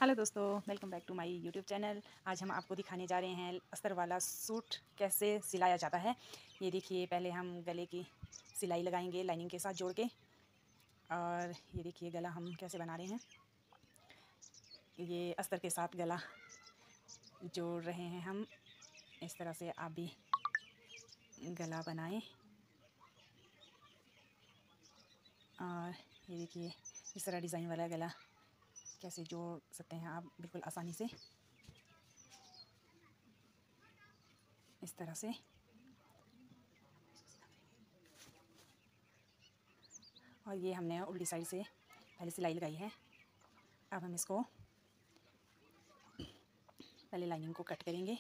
Hello दोस्तों, welcome back to my YouTube channel. आज हम आपको दिखाने जा रहे हैं अस्तर वाला सूट कैसे सिलाया जाता है। ये देखिए, पहले हम गले की सिलाई लगाएंगे लाइनिंग के साथ जोड़ के। और ये देखिए गला हम कैसे बना रहे हैं। ये अस्तर के साथ गला जोड़ रहे हैं हम। इस तरह से आप भी गला बनाएं। और ये देखिए, इस तरह डिज़ाइन वाला गला कैसे जोड़ सकते हैं आप बिल्कुल आसानी से, इस तरह से। और ये हमने उल्टी साइड से पहले सिलाई लगाई है। अब हम इसको पहले लाइनिंग को कट करेंगे,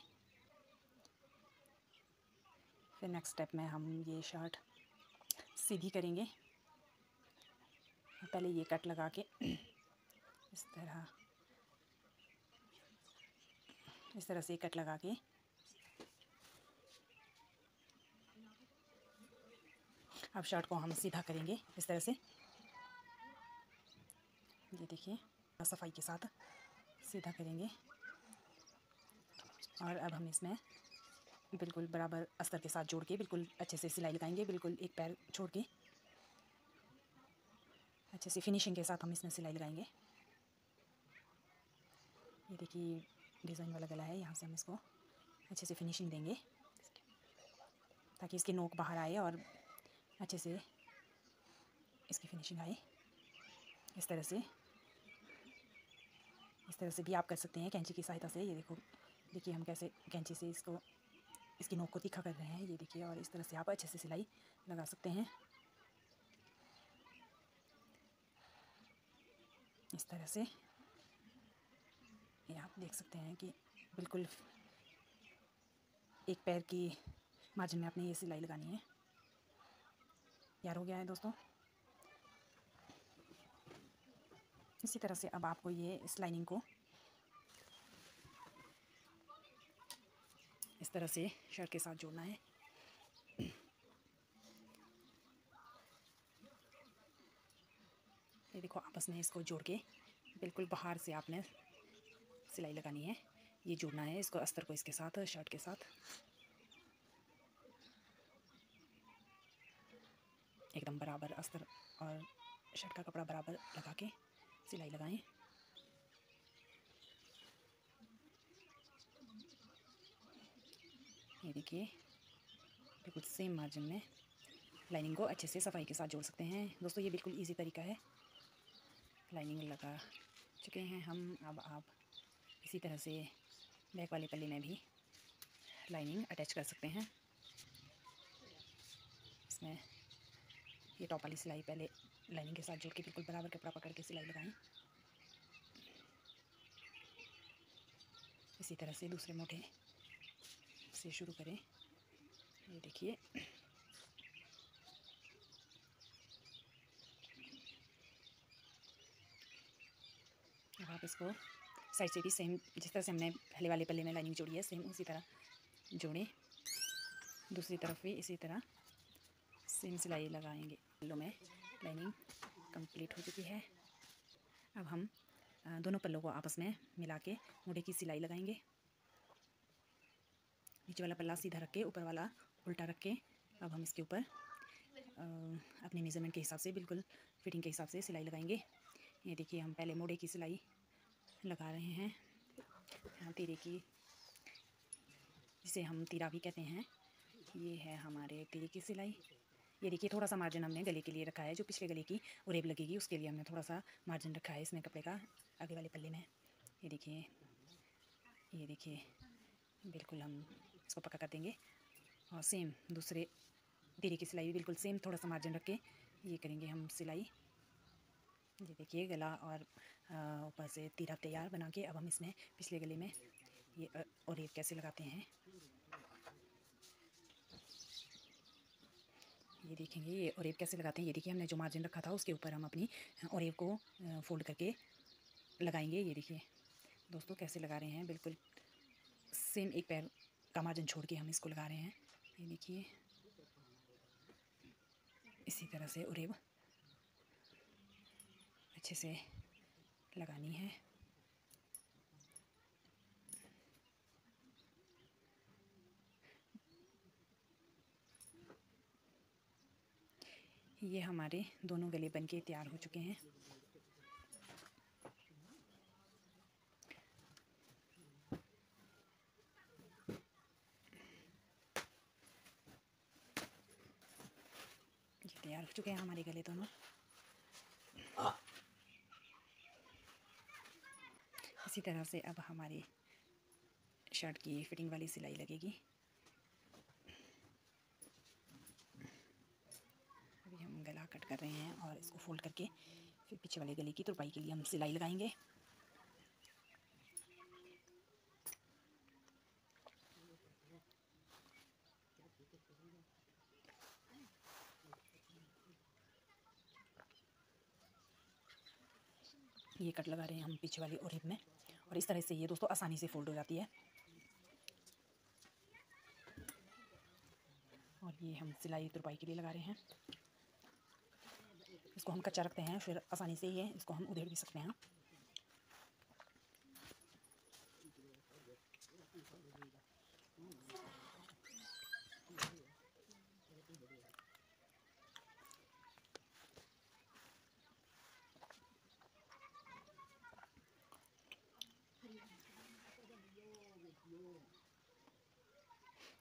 फिर नेक्स्ट स्टेप में हम ये शर्ट सीधी करेंगे। पहले ये कट लगा के इस तरह से कट लगा के अब शर्ट को हम सीधा करेंगे इस तरह से। ये देखिए, सफाई के साथ सीधा करेंगे। और अब हम इसमें बिल्कुल बराबर अस्तर के साथ जोड़ के बिल्कुल अच्छे से सिलाई लगाएंगे, बिल्कुल एक पैर छोड़ के अच्छे से फिनिशिंग के साथ हम इसमें सिलाई लगाएंगे। ये देखिए, डिज़ाइन वाला गला है, यहाँ से हम इसको अच्छे से फिनिशिंग देंगे ताकि इसकी नोक बाहर आए और अच्छे से इसकी फिनिशिंग आए। इस तरह से भी आप कर सकते हैं कैंची की सहायता से। ये देखिए हम कैसे कैंची से इसकी नोक को तीखा कर रहे हैं। ये देखिए, और इस तरह से आप अच्छे से सिलाई लगा सकते हैं। इस तरह से ये आप देख सकते हैं कि बिल्कुल एक पैर की मार्जिन में आपने ये सिलाई लगानी है। तैयार हो गया है दोस्तों। इसी तरह से अब आपको ये इस लाइनिंग को इस तरह से शर्ट के साथ जोड़ना है। ये देखो, आपस में इसको जोड़ के बिल्कुल बाहर से आपने सिलाई लगानी है। ये जोड़ना है इसको, अस्तर को इसके साथ, शर्ट के साथ एकदम बराबर अस्तर और शर्ट का कपड़ा बराबर लगा के सिलाई लगाएं। ये देखिए, बिल्कुल सेम मार्जिन में लाइनिंग को अच्छे से सफाई के साथ जोड़ सकते हैं दोस्तों। ये बिल्कुल इजी तरीका है। लाइनिंग लगा चुके हैं हम। अब आप इसी तरह से बैक वाले पल्ले में भी लाइनिंग अटैच कर सकते हैं। इसमें ये टॉप वाली सिलाई पहले लाइनिंग के साथ जोड़ के बिल्कुल बराबर कपड़ा पकड़ के सिलाई लगाएं। इसी तरह से दूसरे मोटे से शुरू करें। ये देखिए, अब आप इसको साइड से भी सेम जिस तरह से हमने पहले वाले पल्ले में लाइनिंग जोड़ी है, सेम उसी तरह जोड़ें। दूसरी तरफ भी इसी तरह सेम सिलाई लगाएंगे। पल्लों में लाइनिंग कंप्लीट हो चुकी है। अब हम दोनों पल्लों को आपस में मिला के मोढ़े की सिलाई लगाएंगे। नीचे वाला पल्ला सीधा रख के ऊपर वाला उल्टा रख के अब हम इसके ऊपर अपने मेज़रमेंट के हिसाब से, बिल्कुल फिटिंग के हिसाब से सिलाई लगाएंगे। ये देखिए, हम पहले मोढ़े की सिलाई लगा रहे हैं। यहाँ तीरे की, जिसे हम तीरा भी कहते हैं, ये है हमारे तीरे की सिलाई। ये देखिए, थोड़ा सा मार्जिन हमने गले के लिए रखा है। जो पिछले गले की उरेब लगेगी उसके लिए हमने थोड़ा सा मार्जिन रखा है इसमें कपड़े का, आगे वाले पल्ले में। ये देखिए, बिल्कुल हम इसको पक्का कर देंगे। और सेम दूसरे तीरे की सिलाई भी बिल्कुल सेम थोड़ा सा मार्जिन रख के ये करेंगे हम सिलाई। ये देखिए, गला और ऊपर से तीरा तैयार बना के अब हम इसमें पिछले गले में ये उरेब कैसे लगाते हैं ये देखेंगे। ये उरेब कैसे लगाते हैं, ये देखिए, हमने जो मार्जिन रखा था उसके ऊपर हम अपनी उरेब को फोल्ड करके लगाएंगे। ये देखिए दोस्तों, कैसे लगा रहे हैं, बिल्कुल सेम एक पैर का मार्जिन छोड़ के हम इसको लगा रहे हैं। ये देखिए, इसी तरह से उरेब अच्छे से लगानी है। ये हमारे दोनों गले बनके तैयार हो चुके हैं। ये तैयार हो चुके हैं हमारे गले दोनों। इसी तरह से अब हमारी शर्ट की फिटिंग वाली सिलाई लगेगी। अभी हम गला कट कर रहे हैं और इसको फोल्ड करके फिर पीछे वाले गले की तुरपाई के लिए हम सिलाई लगाएंगे। ये कट लगा रहे हैं हम पीछे वाली ओर हिप में, और इस तरह से ये दोस्तों आसानी से फोल्ड हो जाती है। और ये हम सिलाई तुरपाई के लिए लगा रहे हैं। इसको हम कच्चा रखते हैं, फिर आसानी से ये इसको हम उधेड़ भी सकते हैं।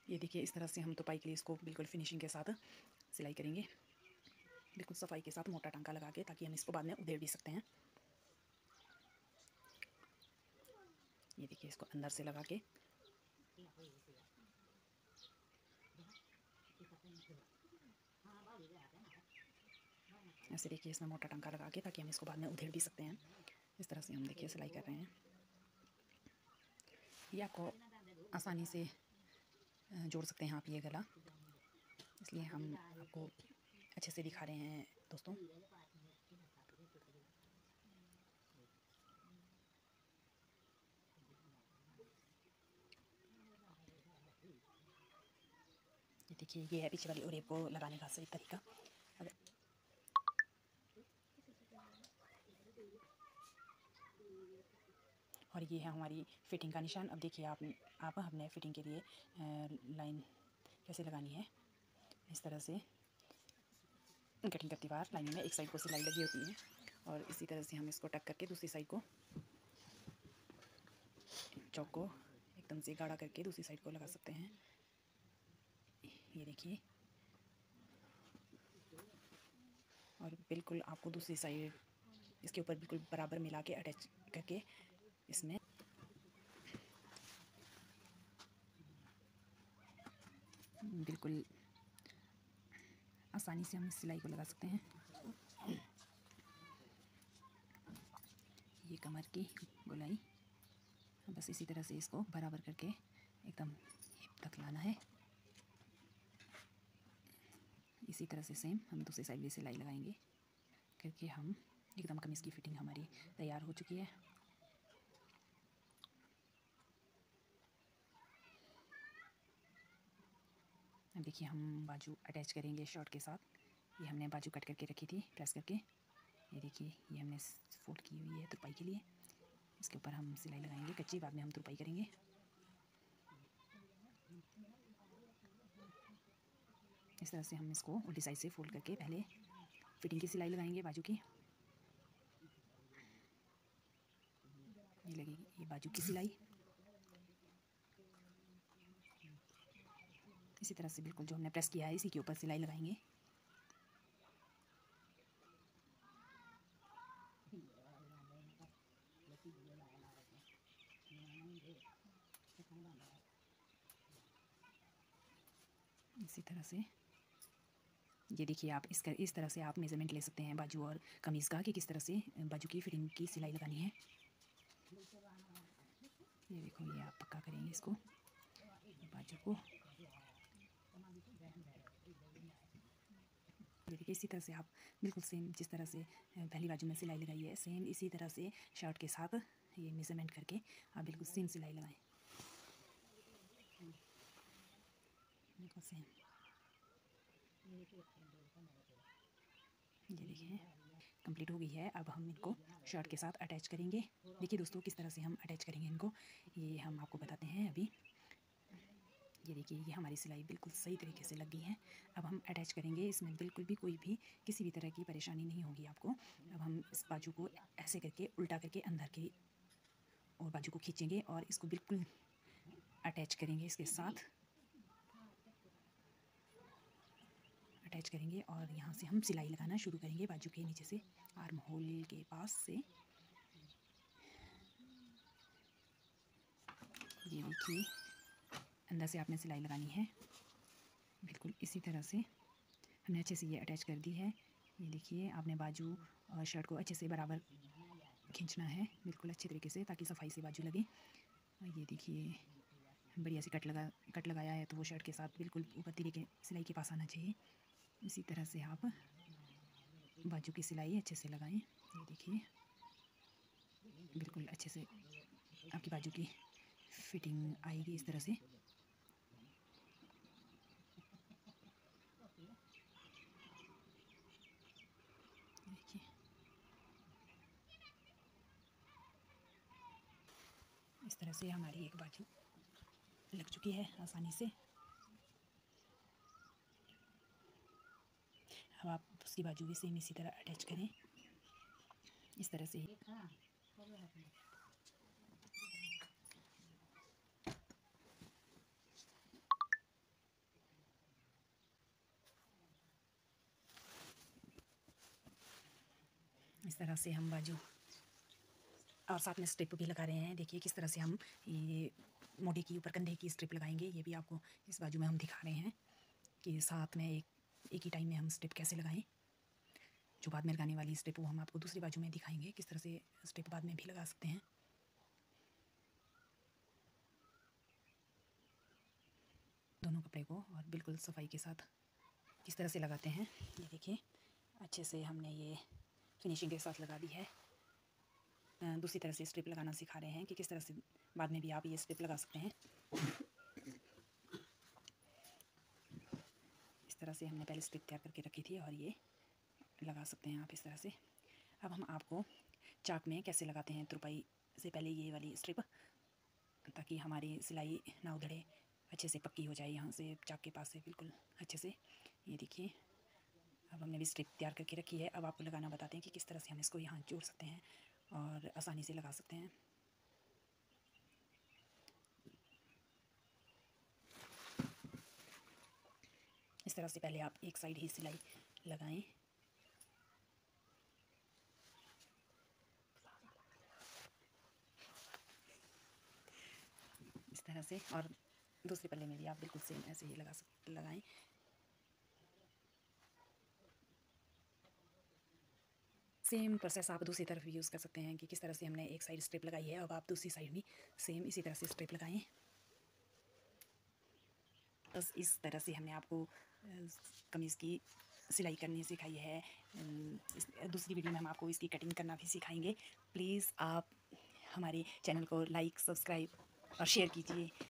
ये देखिए इस तरह से हम तुरपाई के लिए इसको बिल्कुल फिनिशिंग के साथ सिलाई करेंगे, बिल्कुल सफाई के साथ मोटा टांका लगा के, ताकि हम इसको बाद में उधेड़ भी सकते हैं। ये देखिए इसको अंदर से लगा के ऐसे देखिए इसमें मोटा टांका लगा के, ताकि हम इसको बाद में उधेड़ भी सकते हैं। इस तरह से हम देखिए सिलाई कर रहे हैं। ये आपको आसानी से जोड़ सकते हैं आप ये गला, इसलिए हम आपको अच्छे से दिखा रहे हैं दोस्तों। ये देखिए ये है पीछे वाली ओर को लगाने का सही तरीका। और ये है हमारी फिटिंग का निशान। अब देखिए आप हमने फिटिंग के लिए लाइन कैसे लगानी है। इस तरह से कटिंग करती बार लाइन में एक साइड को सिलाई लगी होती है, और इसी तरह से हम इसको टक करके दूसरी साइड को चौक को एकदम से गाढ़ा करके दूसरी साइड को लगा सकते हैं। ये देखिए, और बिल्कुल आपको दूसरी साइड इसके ऊपर बिल्कुल बराबर मिला के अटैच करके इसमें बिल्कुल आसानी से हम सिलाई को लगा सकते हैं। ये कमर की गोलाई, बस इसी तरह से इसको बराबर करके एकदम हिप तक लाना है। इसी तरह से सेम हम दूसरी साइड भी सिलाई लगाएंगे करके हम एकदम कमीज़ की फिटिंग हमारी तैयार हो चुकी है। अब देखिए हम बाजू अटैच करेंगे शर्ट के साथ। ये हमने बाजू कट करके रखी थी प्रेस करके। ये देखिए ये हमने फोल्ड की हुई है तुरपाई के लिए। इसके ऊपर हम सिलाई लगाएंगे कच्ची, बाद में हम तुरपाई करेंगे। इस तरह से हम इसको उल्टी साइड से फोल्ड करके पहले फिटिंग की सिलाई लगाएंगे बाजू की। ये लगेगी ये बाजू की सिलाई। इसी तरह से बिल्कुल जो हमने प्रेस किया है इसी के ऊपर सिलाई लगाएंगे। इसी तरह से ये देखिए आप इस तरह से आप मेज़रमेंट ले सकते हैं बाजू और कमीज़ का, कि किस तरह से बाजू की फिटिंग की सिलाई लगानी है। ये देखो ये आप पक्का करेंगे इसको बाजू को। ये देखिए इसी तरह से आप बिल्कुल सेम जिस तरह से पहली बाजू में सिलाई लगाई है, सेम इसी तरह से शर्ट के साथ ये मेज़रमेंट करके आप बिल्कुल सेम सिलाई लगाएं, बिल्कुल सेम। ये देखिए कंप्लीट हो गई है। अब हम इनको शर्ट के साथ अटैच करेंगे। देखिए दोस्तों किस तरह से हम अटैच करेंगे इनको, ये हम आपको बताते हैं अभी। ये देखिए, ये हमारी सिलाई बिल्कुल सही तरीके से लग गई है। अब हम अटैच करेंगे, इसमें बिल्कुल भी कोई भी किसी भी तरह की परेशानी नहीं होगी आपको। अब हम इस बाजू को ऐसे करके उल्टा करके अंदर की और बाजू को खींचेंगे और इसको बिल्कुल अटैच करेंगे, इसके साथ अटैच करेंगे और यहाँ से हम सिलाई लगाना शुरू करेंगे बाजू के नीचे से, आर्म होल के पास से। ये देखिए, अंदर से आपने सिलाई लगानी है बिल्कुल इसी तरह से। हमने अच्छे से ये अटैच कर दी है। ये देखिए, आपने बाजू और शर्ट को अच्छे से बराबर खींचना है बिल्कुल अच्छे तरीके से, ताकि सफाई से बाजू लगे। और ये देखिए, बढ़िया से कट लगाया है तो वो शर्ट के साथ बिल्कुल ऊपर तिरे के सिलाई के पास आना चाहिए। इसी तरह से आप बाजू की सिलाई अच्छे से लगाएं। ये देखिए, बिल्कुल अच्छे से आपकी बाजू की फिटिंग आएगी इस तरह से। देखिए, इस तरह से हमारी एक बाजू लग चुकी है आसानी से। अब आप उसकी बाजू भी सेम इसी तरह अटैच करें, इस तरह से। इस तरह से हम बाजू और साथ में स्ट्रिप भी लगा रहे हैं। देखिए किस तरह से हम ये मोढ़े की ऊपर कंधे की स्ट्रिप लगाएंगे, ये भी आपको इस बाजू में हम दिखा रहे हैं कि साथ में एक ही टाइम में हम स्ट्रिप कैसे लगाएं। जो बाद में लगाने वाली स्ट्रिप वो हम आपको दूसरी बाजू में दिखाएंगे, किस तरह से स्ट्रिप बाद में भी लगा सकते हैं। दोनों कपड़े को और बिल्कुल सफाई के साथ किस तरह से लगाते हैं। ये देखिए, अच्छे से हमने ये फिनिशिंग के साथ लगा दी है। दूसरी तरह से स्ट्रिप लगाना सिखा रहे हैं कि किस तरह से बाद में भी आप ये स्ट्रिप लगा सकते हैं। इस तरह से हमने पहले स्ट्रिप तैयार करके रखी थी और ये लगा सकते हैं आप इस तरह से। अब हम आपको चाक में कैसे लगाते हैं तुरपाई से पहले ये वाली स्ट्रिप, ताकि हमारी सिलाई ना उधड़े, अच्छे से पक्की हो जाए यहाँ से चाक के पास से बिल्कुल अच्छे से। ये देखिए, अब हमने भी स्ट्रिप तैयार करके रखी है। अब आपको लगाना बताते हैं कि किस तरह से हम इसको यहाँ जोड़ सकते हैं और आसानी से लगा सकते हैं। इस तरह से पहले आप एक साइड ही सिलाई लगाएं। इस तरह से, और दूसरे पल्ले में भी आप बिल्कुल सेम ऐसे ही लगाएं। सेम प्रोसेस आप दूसरी तरफ भी यूज़ कर सकते हैं कि किस तरह से हमने एक साइड स्ट्रिप लगाई है, अब आप दूसरी साइड भी सेम इसी तरह से स्ट्रिप लगाएं। बस इस तरह से हमने आपको कमीज़ की सिलाई करनी सिखाई है। दूसरी वीडियो में हम आपको इसकी कटिंग करना भी सिखाएंगे। प्लीज़ आप हमारे चैनल को लाइक, सब्सक्राइब और शेयर कीजिए।